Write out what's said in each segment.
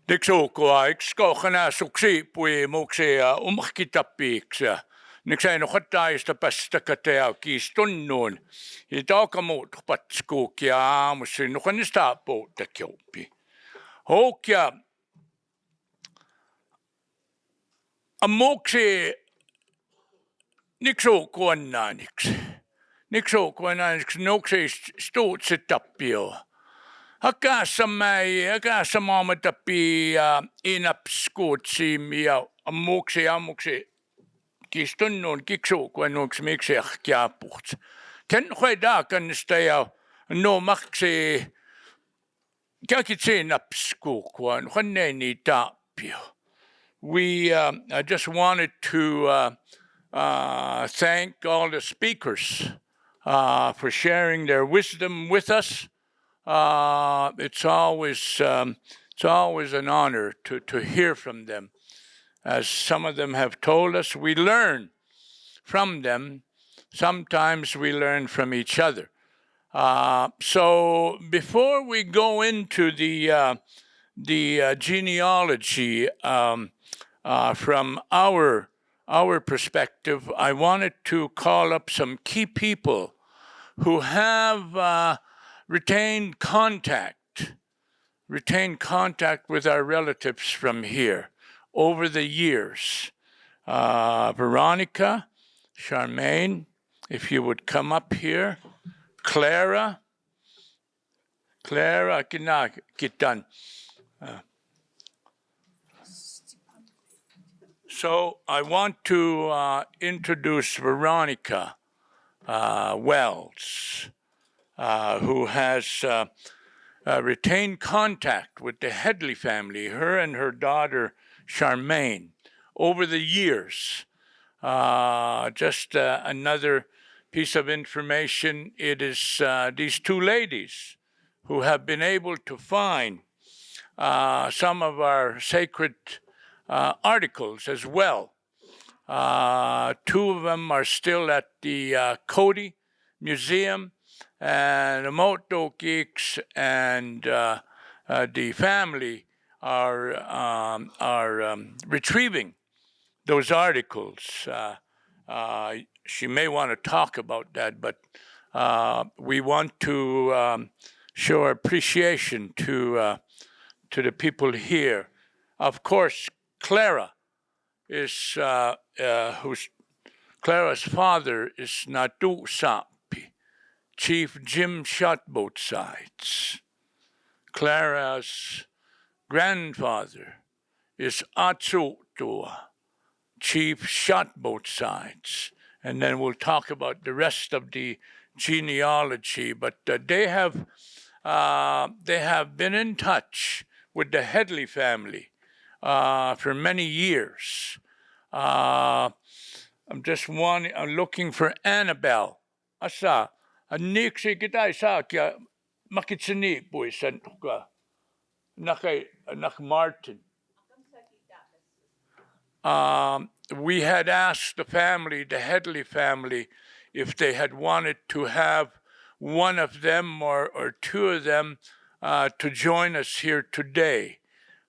Tiksuukuaiks kohana suksi pui muksia umkitapiiksa. Nikseen ottaista päästä katea kiistunnuun. Ja taaka muut patskuukia aamuisin nukanista puuta kiupi. Houkia amuksi niksuukuannaaniksi. Niksuukuannaaniksi nuksi stuutsit tappio. Hakassa maailma tappi inapskuutsim ja ammuksi kistunnuun kiksuukuannuksi miksi ahkiapuht. Tän hoidaakanista ja no maksi kakitsi napskuukuan hanneini tappio. I just wanted to thank all the speakers for sharing their wisdom with us. It's always an honor to hear from them. As some of them have told us, we learn from them. Sometimes we learn from each other. So before we go into the genealogy from our perspective, I wanted to call up some key people who have retained contact with our relatives from here over the years. Veronica, Charmaine, if you would come up here. Clara, get done. So I want to introduce Veronica Wells, who has retained contact with the Headley family, her and her daughter Charmaine, over the years. Just another piece of information, it is these two ladies who have been able to find some of our sacred articles as well. Two of them are still at the Cody Museum, and the Moto Geeks and the family are retrieving those articles. She may want to talk about that, but we want to show our appreciation to the people here. Of course, Clara is Clara's father is Natu Sapi. Chief Jim shot both sides. Clara's grandfather is Atsutua. Chief shot both sides. And then we'll talk about the rest of the genealogy. But they have been in touch with the Headley family for many years. I'm looking for Annabelle. Asa. Niksi kita sakia makitsini puisan ka nak Martin. We had asked the family, the Headley family, if they had wanted to have one of them or two of them to join us here today.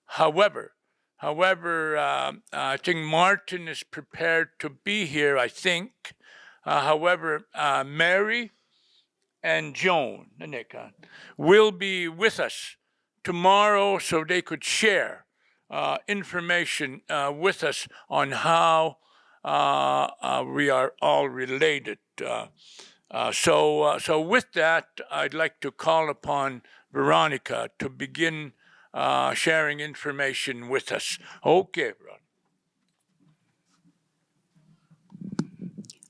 However, I think Martin is prepared to be here, I think. However, Mary and Joan will be with us tomorrow so they could share information with us on how we are all related. So with that, I'd like to call upon Veronica to begin sharing information with us. Okay, Veronica.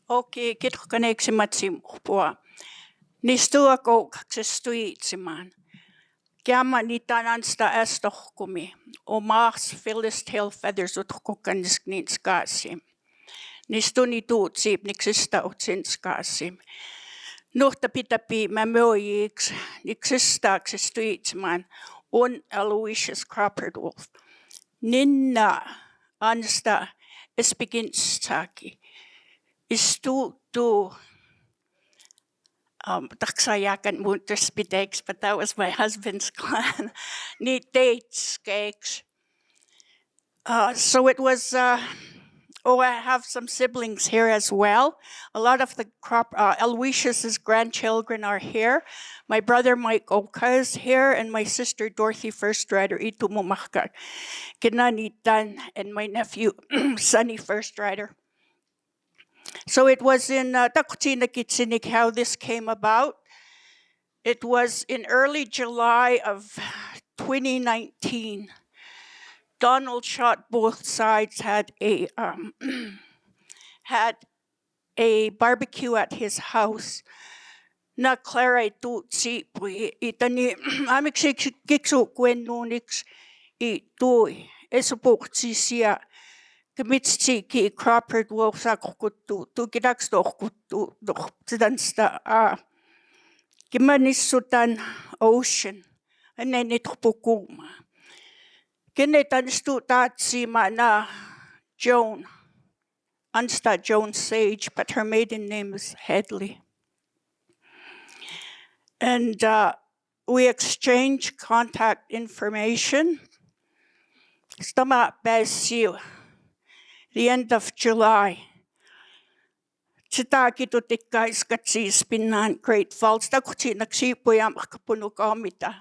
Okay, Reconnecting. Nistua ko kaksistuitsimaan. Kiama ni tanansta estohkumi. Omaas Phyllis tail feathers utkukaniskinskaasim. Nistuni tuutsiip niksista utsinskaasim. Nuhta pitapi mämöjiks niksista kaksistuitsimaan on Aloysius Crawford Wolf. Ninna ansta espikinstaki. Istutu Taksayakan Munters Bideks, but that was my husband's clan. Ni dates cakes. So it was, I have some siblings here as well. A lot of the Aloysius's grandchildren are here. My brother Mike Oka is here, and my sister Dorothy First Rider Itumumaka Kinanitan, and my nephew Sunny First Rider. So it was in Takutina Kitsinik how this came about. It was in early July of 2019. Donald shot both sides, had a barbecue at his house. Na Clara itutsi pui itani amik kiksu kwenunix itui esupukti sia kimitsi ki Crawford wolsa kutu tu kidaks kutu sidansta kimanisutan ocean and then itpukuma. Kinetanstu tatsi mana Joan. Ansta Joan Sage, but her maiden name is Headley. And we exchanged contact information. Stama Basiu, the end of July. Chitaki to tikais katsis pinan Great Falls. Takuchi naksipuyam akapunukamita.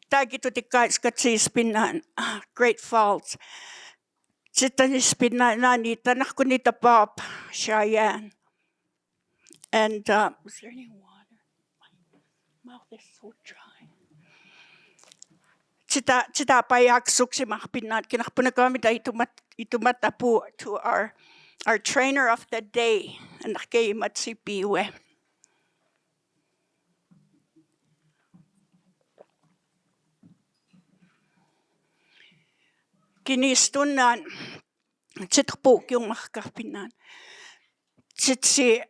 Taki to tikais katsis pinan Great Falls. Chitanis pinani tanakunita pop Cheyenne. And was there any water? My mouth is so dry. Chita payak suksi makpinat kinakpunakamita itumatapu to our trainer of the day and nakay matsipiwe. Kinistunan chitpo yung makakapinan. Chitsi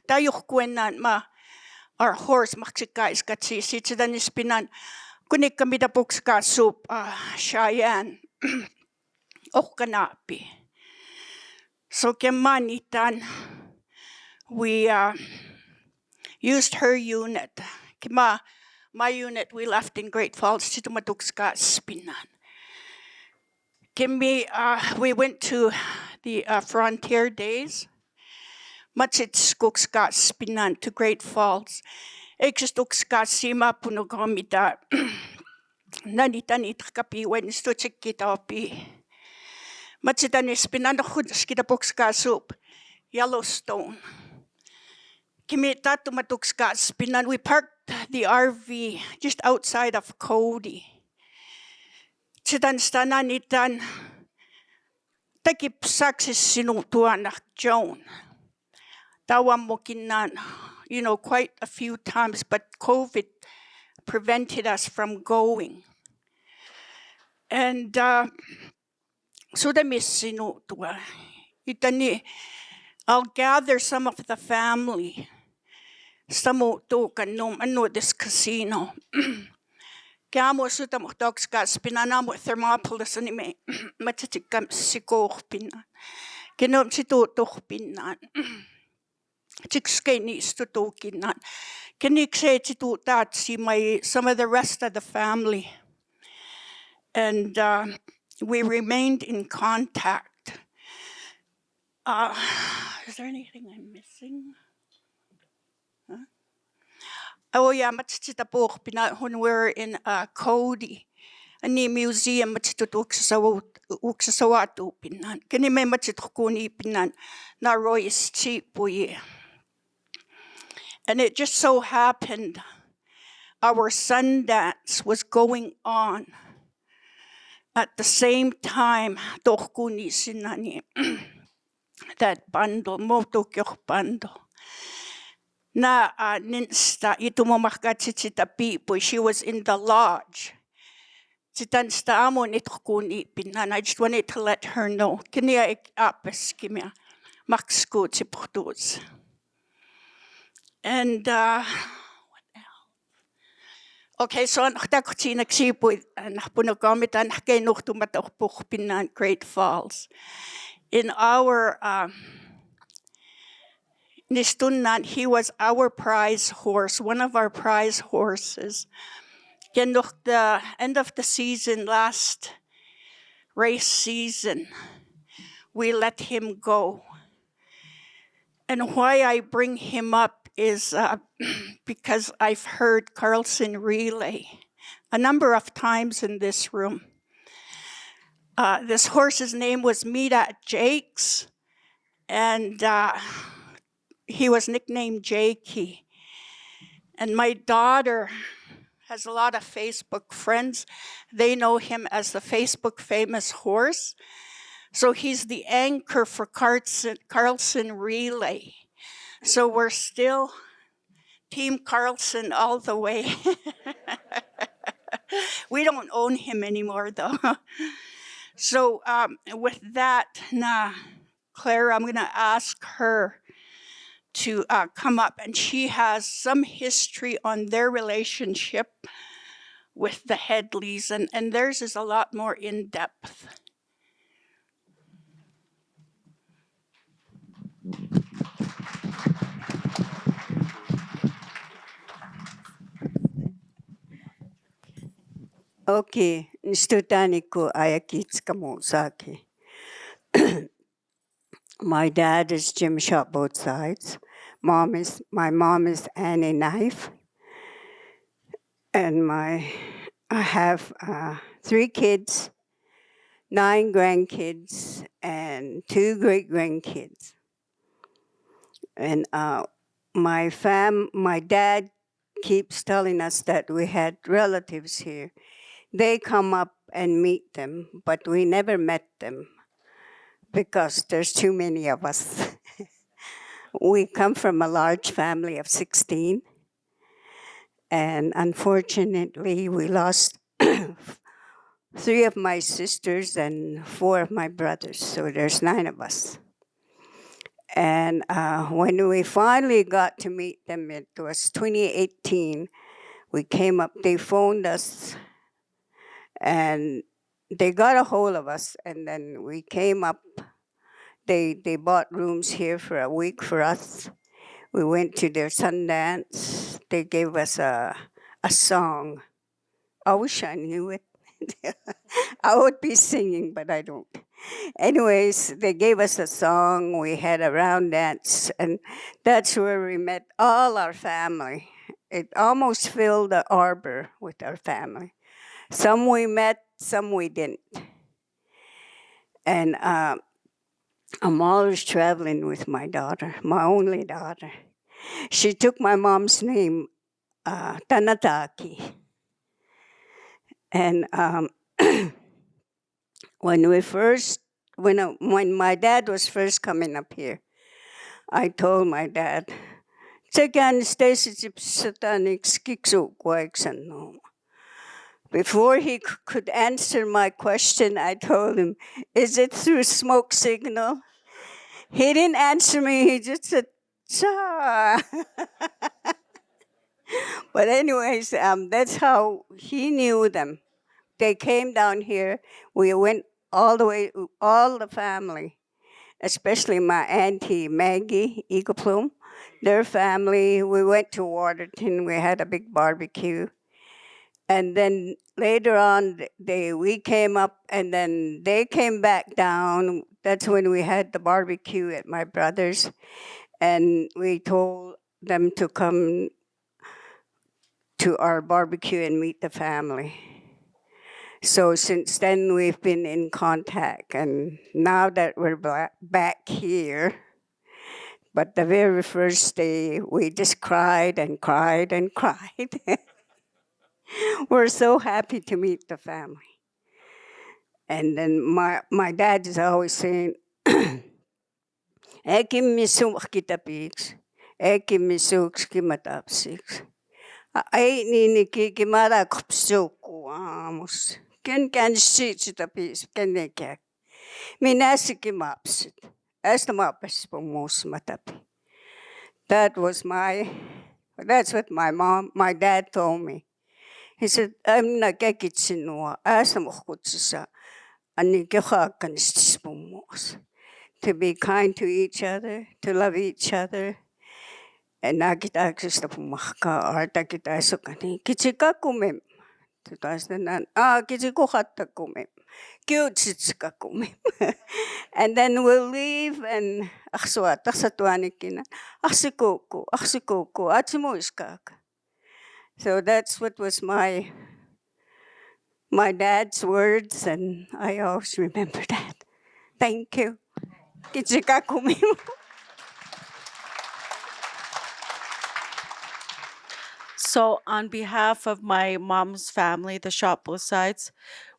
tayukwenan ma our horse maksikais katsi chitanis pinan kunik kami tapok ka soup Cheyenne okanapi. So kemanitan we used her unit. Kima my unit we left in Great Falls chitumatukska spinan. We went to the Frontier Days. Matitskukska spinan to Great Falls. Ekstukska sima punogamita. Nanitanit kapi when stuchikitapi. Matsitanis pinanakhudskitapokska soup. Yellowstone. Kimita tumatukska spinan. We parked the RV just outside of Cody. Chitanstananitan takip saksis sinutuanak Joan. Tawamokinan, quite a few times, but COVID prevented us from going. And so the missinutua. Itani, I'll gather some of the family. Samo tokan this casino. Kamo suta mo tokskas pinanamo Thermopolis anime matitikam sikor pinan. Kinom situtok pinan. Tikske needs to tokinan. Kinikse titutat see some of the rest of the family. And we remained in contact. Is there anything I'm missing? Oh yeah, matitapok pina when we're in Cody. Ani museum matitutuk uksasawatu pinan. Kani may matitukuni pinan na Roy's Chiefmoon. And it just so happened our Sundance was going on at the same time Tokuni sinani that bundle, Motokyo bundle. Na ninsta Siksikaitsitapi, she was in the lodge. Chitansta amo nitkuni pinan. I just wanted to let her know. Kanya apes kimya maxku chiputus. And what else? Okay, so naktakuti nagsipoy nakpunogamitan nakay nuktumatokpuk pinan Great Falls. In our Nistunan, he was our prize horse, one of our prize horses. Kendok the end of the season, last race season, we let him go. And why I bring him up is because I've heard Carlson relay a number of times in this room. This horse's name was Mita Jakes, and he was nicknamed Jakey. And my daughter has a lot of Facebook friends. They know him as the Facebook famous horse. So he's the anchor for Carlson Relay. So we're still Team Carlson all the way. We don't own him anymore, though. So with that, Clara, I'm going to ask her to come up, and she has some history on their relationship with the Headleys, and theirs is a lot more in-depth. Okay, nistutani ko ayakits kamo saki. My dad is Jim Shot both sides. My mom is Annie Knife. And I have 3 kids, 9 grandkids, and 2 great-grandkids. And my dad keeps telling us that we had relatives here. They come up and meet them, but we never met them because there's too many of us. We come from a large family of 16, and unfortunately we lost 3 of my sisters and 4 of my brothers, so there's 9 of us. And when we finally got to meet them, it was 2018, we came up, they phoned us, and they got a hold of us, and then we came up. They bought rooms here for a week for us. We went to their Sundance. They gave us a song. I wish I knew it. I would be singing, but I don't. Anyways, they gave us a song. We had a round dance, and that's where we met all our family. It almost filled the arbor with our family. Some we met, some we didn't. And I'm always traveling with my daughter, my only daughter. She took my mom's name, Tanataki. And when my dad was first coming up here, I told my dad, before he could answer my question, I told him, is it through smoke signal? He didn't answer me, he just said, cha. But anyways, that's how he knew them. They came down here. We went all the way, all the family, especially my auntie Maggie Eagleplum, their family. We went to Waterton. We had a big barbecue. And then later on, we came up, and then they came back down. That's when we had the barbecue at my brother's. And we told them to come to our barbecue and meet the family. So since then, we've been in contact. And now that we're back here, but the very first day, we just cried and cried and cried. We're so happy to meet the family. And then my dad is always saying, Ekim misuk kitapix, ekim misuk kimatapsix. Ay ninikikimara kupsuku amos. Ken Siksikaitsitapi Conference. Minasikimapsit. As the mapas pumos matapi. That's what my dad told me. He said, I'm not gekitsinua, as the mokutsisa, and nikakakanistipumos. To be kind to each other, to love each other. And nakita kita pumaka, arta kita sukani. Kichika kumem. And then we'll leave and so that's what was my dad's words, and I always remember that. Thank you. So, on behalf of my mom's family, the shop both sides,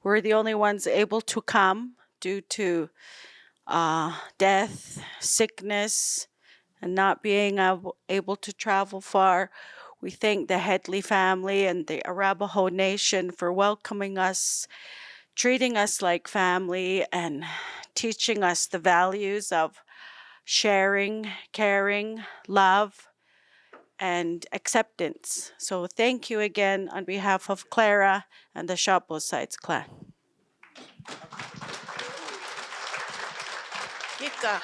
we're the only ones able to come due to death, sickness, and not being able to travel far. We thank the Headley family and the Arapahoe Nation for welcoming us, treating us like family, and teaching us the values of sharing, caring, love, and acceptance. So thank you again on behalf of Clara and the Shop Both Sides clan. Kika.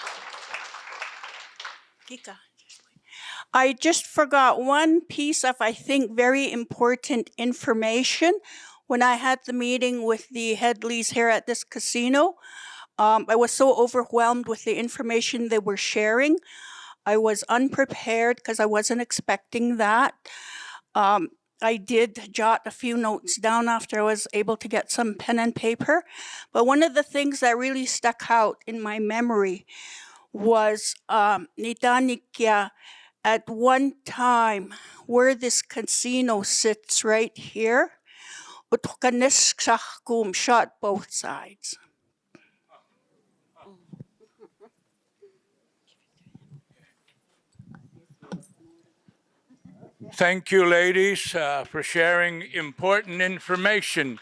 Kika. I just forgot one piece of, I think, very important information. When I had the meeting with the Headleys here at this casino, I was so overwhelmed with the information they were sharing. I was unprepared because I wasn't expecting that. I did jot a few notes down after I was able to get some pen and paper. But one of the things that really stuck out in my memory was Nitanikia. At one time, where this casino sits right here, Utkanisksahkum shot both sides. Thank you, ladies, for sharing important information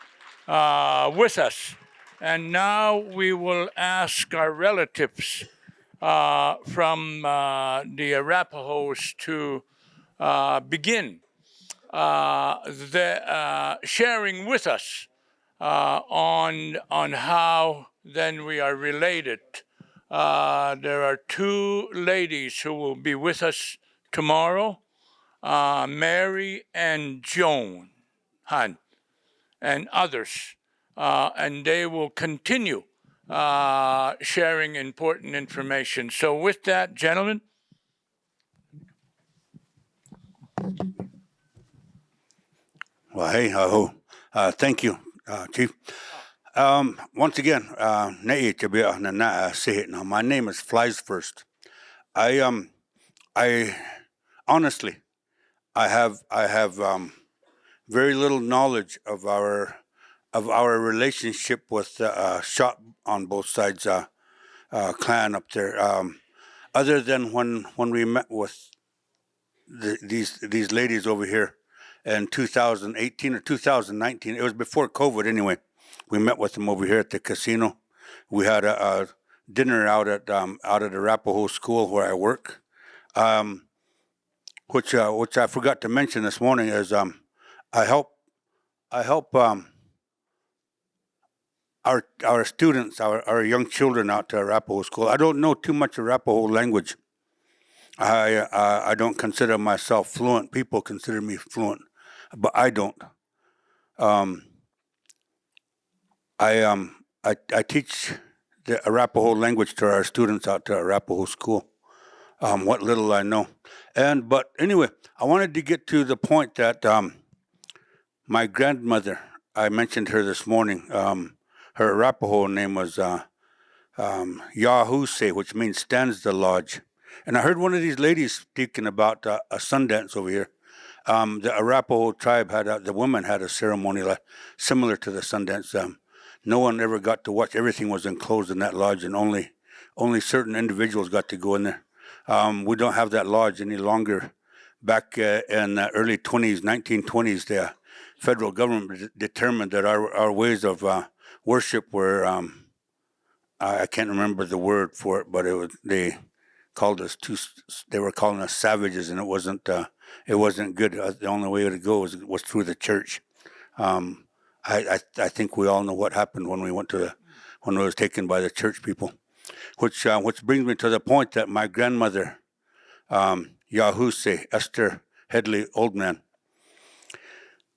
with us. And now we will ask our relatives from the Arapahoes to begin sharing with us on how then we are related. There are two ladies who will be with us tomorrow, Mary and Joan Han, and others, and they will continue sharing important information. So with that, gentlemen. Well, hey, thank you, Chief. Once again, my name is Flies First. I honestly, I have very little knowledge of our relationship with shop on both sides clan up there. Other than when we met with these ladies over here in 2018 or 2019, it was before COVID anyway. We met with them over here at the casino. We had a dinner out at Arapahoe School where I work, which I forgot to mention this morning is I help our students, our young children out to Arapahoe School. I don't know too much Arapahoe language. I don't consider myself fluent. People consider me fluent, but I don't. I teach the Arapahoe language to our students out to Arapahoe School. What little I know, but anyway, I wanted to get to the point that my grandmother, I mentioned her this morning. Her Arapahoe name was Yahuse, which means stands the lodge. And I heard one of these ladies speaking about a Sundance over here. The Arapahoe tribe the women had a ceremony similar to the Sundance. No one ever got to watch. Everything was enclosed in that lodge, and only certain individuals got to go in there. We don't have that lodge any longer. Back in the early 1920s, the federal government determined that our ways of worship were, I can't remember the word for it, but they called us they were calling us savages, and it wasn't good. The only way to go was through the church. I think we all know what happened when we was taken by the church people, which brings me to the point that my grandmother, Yahuse, Esther Headley, old man,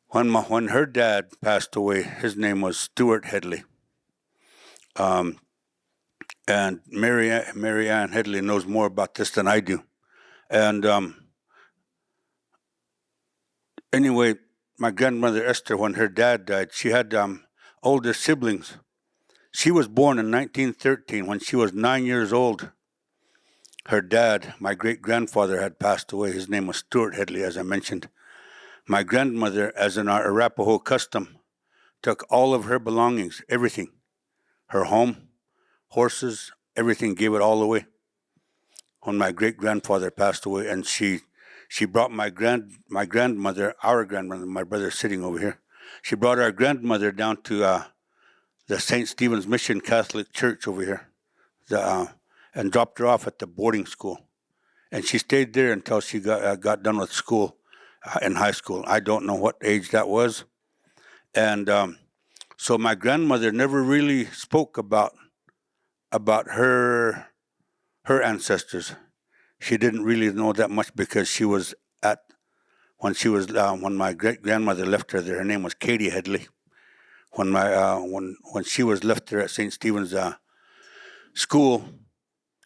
When her dad passed away, his name was Stuart Headley. And Mary Ann Headley knows more about this than I do. And anyway, my grandmother Esther, when her dad died, she had older siblings. She was born in 1913. When she was 9 years old, her dad, my great-grandfather, had passed away. His name was Stuart Headley, as I mentioned. My grandmother, as in our Arapahoe custom, took all of her belongings, everything, her home, horses, everything, gave it all away when my great-grandfather passed away. And she brought my grandmother, our grandmother, my brother sitting over here, she brought our grandmother down to the St. Stephen's Mission Catholic Church over here, and dropped her off at the boarding school. And she stayed there until she got done with school, in high school. I don't know what age that was. And so my grandmother never really spoke about her ancestors. She didn't really know that much because she was when my great grandmother left her there. Her name was Katie Headley. When she was left there at St. Stephen's school,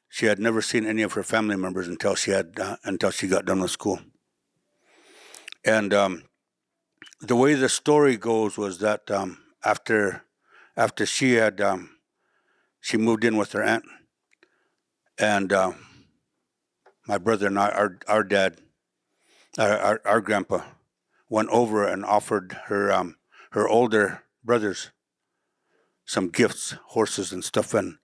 she had never seen any of her family members until she got done with school. And the way the story goes was that after she moved in with her aunt, and my brother and our dad, our grandpa, went over and offered her older brothers some gifts, horses and stuff, and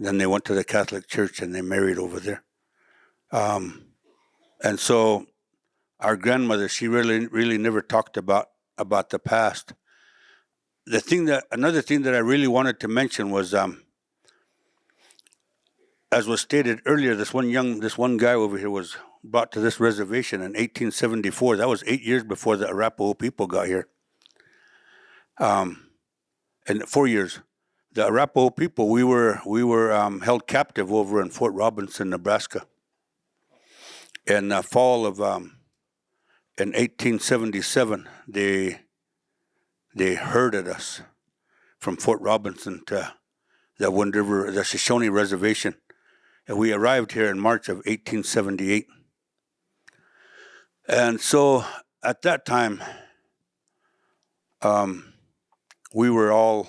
then they went to the Catholic Church and they married over there. And so our grandmother, she really never talked about the past. Another thing that I really wanted to mention was, as was stated earlier, this one guy over here was brought to this reservation in 1874. That was 8 years before the Arapahoe people got here. And 4 years. The Arapahoe people, we were held captive over in Fort Robinson, Nebraska. In the fall of in 1877, they herded us from Fort Robinson to the Wind River, the Shoshone Reservation, and we arrived here in March of 1878. And so at that time, we were all,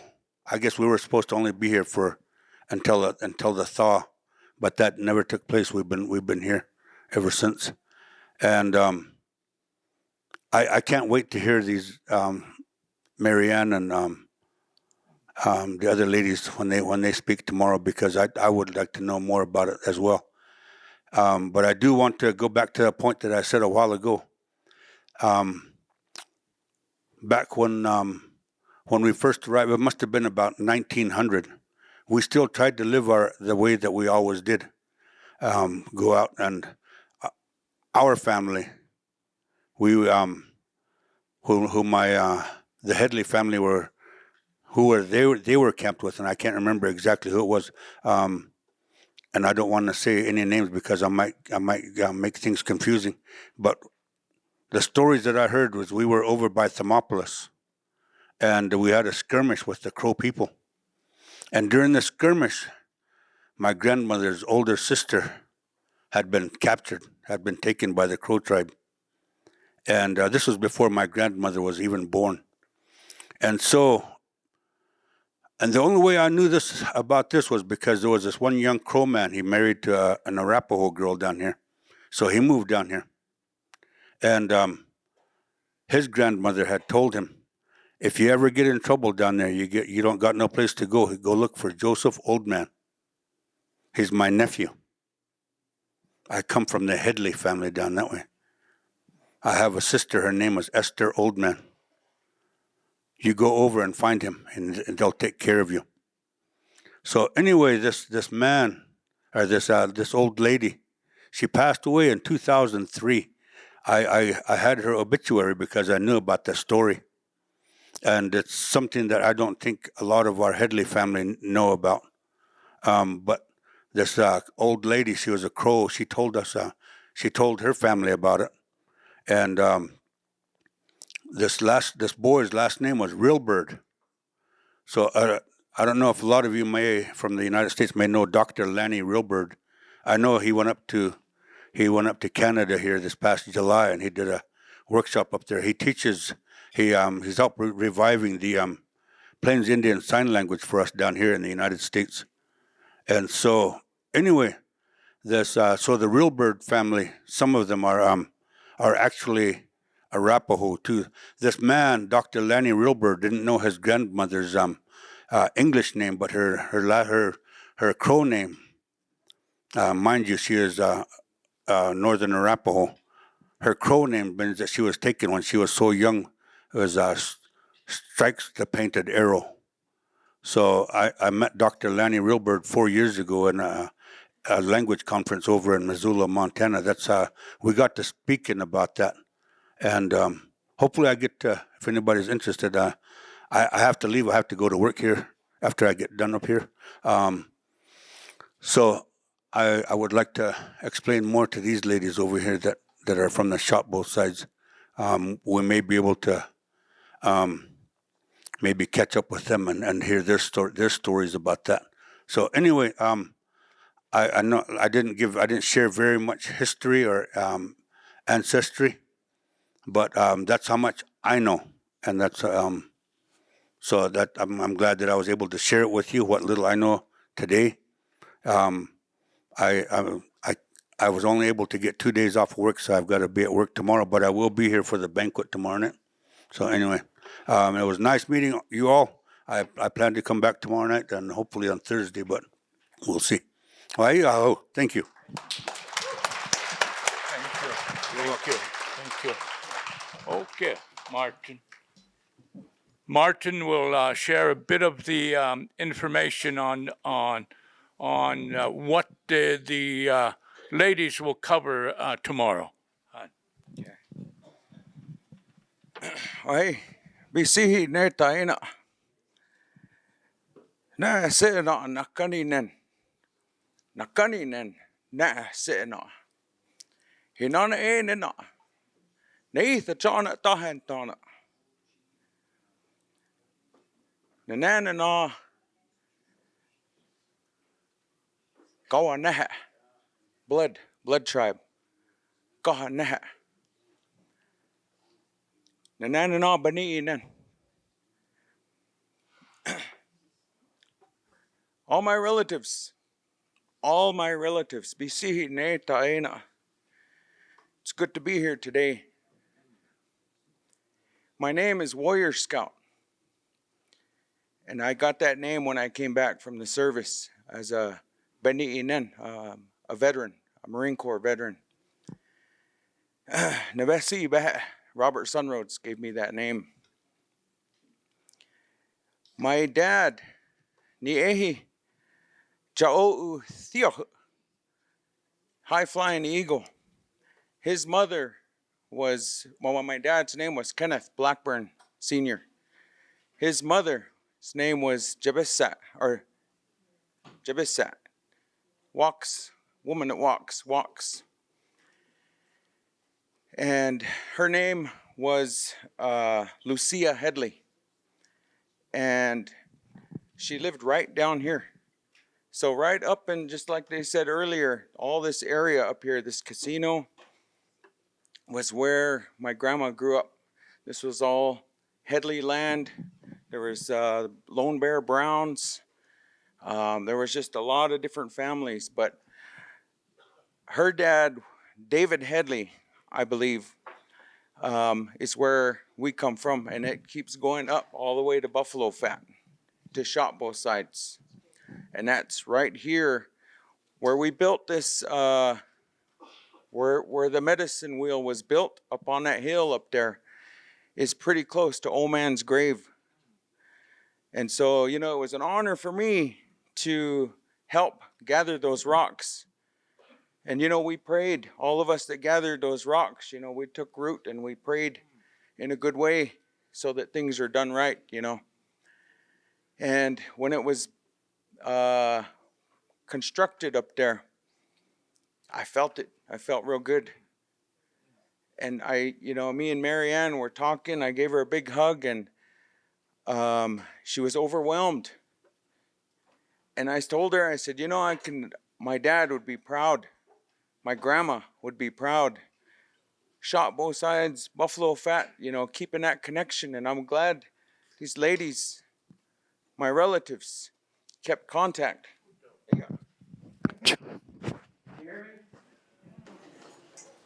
I guess we were supposed to only be here until the thaw, but that never took place. We've been here ever since, and I can't wait to hear these Marianne and the other ladies when they speak tomorrow, because I would like to know more about it as well. But I do want to go back to the point that I said a while ago. Back when we first arrived, it must have been about 1900. We still tried to live the way that we always did. Go out and our family, the Headley family they were camped with, and I can't remember exactly who it was. And I don't want to say any names because I might make things confusing. But the stories that I heard was we were over by Thermopolis, and we had a skirmish with the Crow people. And during the skirmish, my grandmother's older sister had been captured, had been taken by the Crow tribe. And this was before my grandmother was even born. And the only way I knew about this was because there was this one young Crow man. He married to an Arapahoe girl down here. So he moved down here. And his grandmother had told him, if you ever get in trouble down there, you don't got no place to go. Go look for Joseph Oldman. He's my nephew. I come from the Headley family down that way. I have a sister. Her name was Esther Oldman. You go over and find him, and they'll take care of you. So anyway, this man, or this old lady, she passed away in 2003. I had her obituary because I knew about the story. And it's something that I don't think a lot of our Headley family know about. But this old lady, she was a Crow. She told us, she told her family about it. And this boy's last name was Reelbird. So I don't know if a lot of you from the United States may know Dr. Lanny Reelbird. I know he went up to Canada here this past July, and he did a workshop up there. He teaches. He's helped reviving the Plains Indian Sign Language for us down here in the United States. And so anyway, so the Reelbird family, some of them are actually Arapahoe too. This man, Dr. Lanny Reelbird, didn't know his grandmother's English name, but her Crow name. Mind you, she is Northern Arapahoe. Her Crow name means that she was taken when she was so young. It was Strikes the Painted Arrow. So I met Dr. Lanny Reelbird 4 years ago in a language conference over in Missoula, Montana. That's we got to speaking about that. And hopefully I get to, if anybody's interested, I have to leave. I have to go to work here after I get done up here. So I would like to explain more to these ladies over here that are from the shop both sides. We may be able to maybe catch up with them and hear their stories about that. So anyway, I know I didn't share very much history or ancestry, but that's how much I know, and that's so that I'm glad that I was able to share it with you what little I know today. I was only able to get 2 days off work, so I've got to be at work tomorrow, but I will be here for the banquet tomorrow night. So anyway, it was nice meeting you all. I plan to come back tomorrow night and hopefully on Thursday, but we'll see. Thank you. Thank you. Okay, Martin. Martin will share a bit of the information on what the ladies will cover tomorrow. Ai, bisihi ne taina. Na se na nakaninen. Nakaninen na se na. Hinana e ne na. Nei the chana tahen tana. Nanana na. Kawa neha. Blood tribe. Kaha neha. Nanana na bani inen. All my relatives, bisihi ne taina. It's good to be here today. My name is Warrior Scout, and I got that name when I came back from the service as a Beni Inen, a veteran, a Marine Corps veteran. Navesi Robert Sunroads gave me that name. My dad, Niehi Ja'o'u Theo, High Flying Eagle. His mother was, my dad's name was Kenneth Blackburn Sr. His mother's name was Jebisat, walks, woman that walks. And her name was Lucia Headley. And she lived right down here. So right up in, just like they said earlier, all this area up here, this casino, was where my grandma grew up. This was all Headley land. There was Lone Bear Browns. There was just a lot of different families. But her dad, David Headley, I believe, is where we come from. And it keeps going up all the way to Buffalo Fat, to shop both sides. And that's right here where we built this, where the medicine wheel was built up on that hill up there is pretty close to Old Man's grave. And so, it was an honor for me to help gather those rocks. And, we prayed, all of us that gathered those rocks, we took root and we prayed in a good way so that things are done right, And when it was constructed up there, I felt it. I felt real good. And me and Marianne were talking. I gave her a big hug, and she was overwhelmed. And I told her, I said, my dad would be proud. My grandma would be proud. Shot both sides, buffalo fat, keeping that connection. And I'm glad these ladies, my relatives, kept contact. Can you hear me?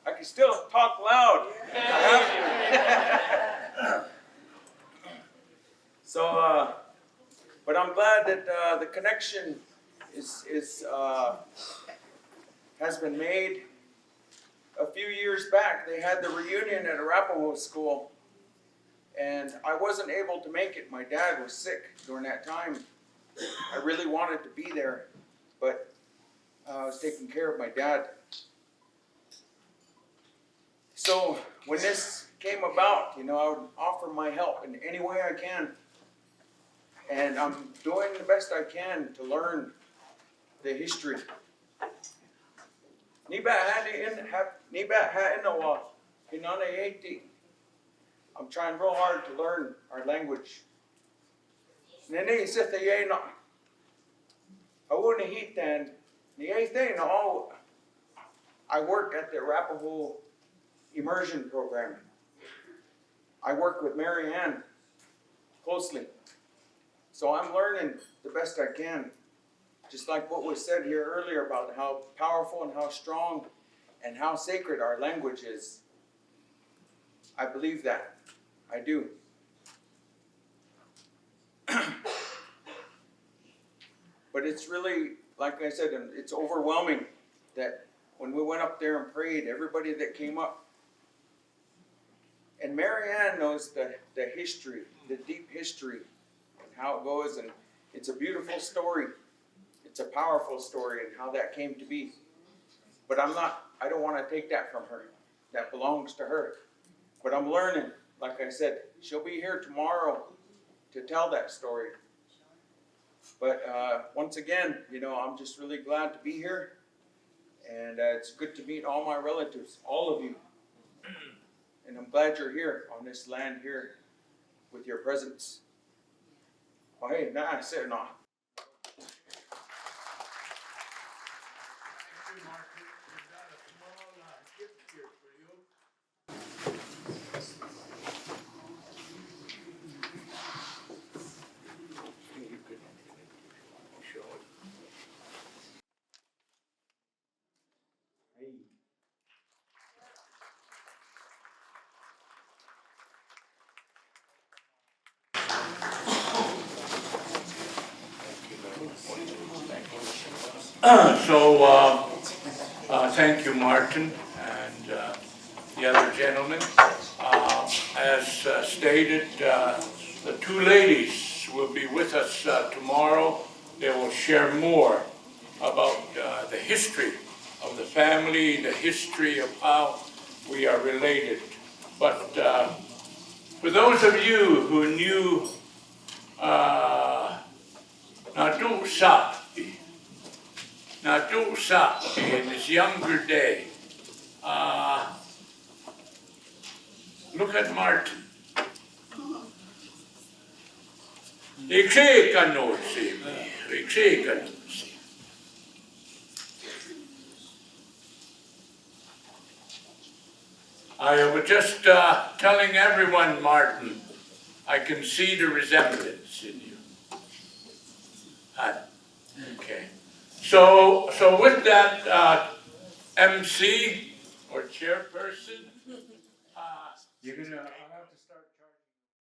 I can still talk loud. So, but I'm glad that the connection has been made. A few years back, they had the reunion at Arapahoe School, and I wasn't able to make it. My dad was sick during that time. I really wanted to be there, but I was taking care of my dad. So when this came about, I would offer my help in any way I can. And I'm doing the best I can to learn the history. I'm trying real hard to learn our language. I work at the Arapahoe immersion program. I work with Marianne closely. So I'm learning the best I can. Just like what was said here earlier about how powerful and how strong and how sacred our language is. I believe that. I do. But it's really, like I said, it's overwhelming that when we went up there and prayed, everybody that came up. And Marianne knows the history, the deep history, and how it goes. And it's a beautiful story. It's a powerful story and how that came to be. But I don't want to take that from her. That belongs to her. But I'm learning, like I said, she'll be here tomorrow to tell that story. But once again, I'm just really glad to be here. And it's good to meet all my relatives, all of you. And I'm glad you're here on this land here with your presence. Oh, hey, nah, I said no. So thank you, Martin, and the other gentlemen. As stated, the two ladies will be with us tomorrow. They will share more about the history of the family, the history of how we are related. But for those of you who knew Natu Sapi in his younger day, look at Martin. I was just telling everyone, Martin, I can see the resemblance in you. Okay. So with that, MC or chairperson, you're gonna. I'll have to start.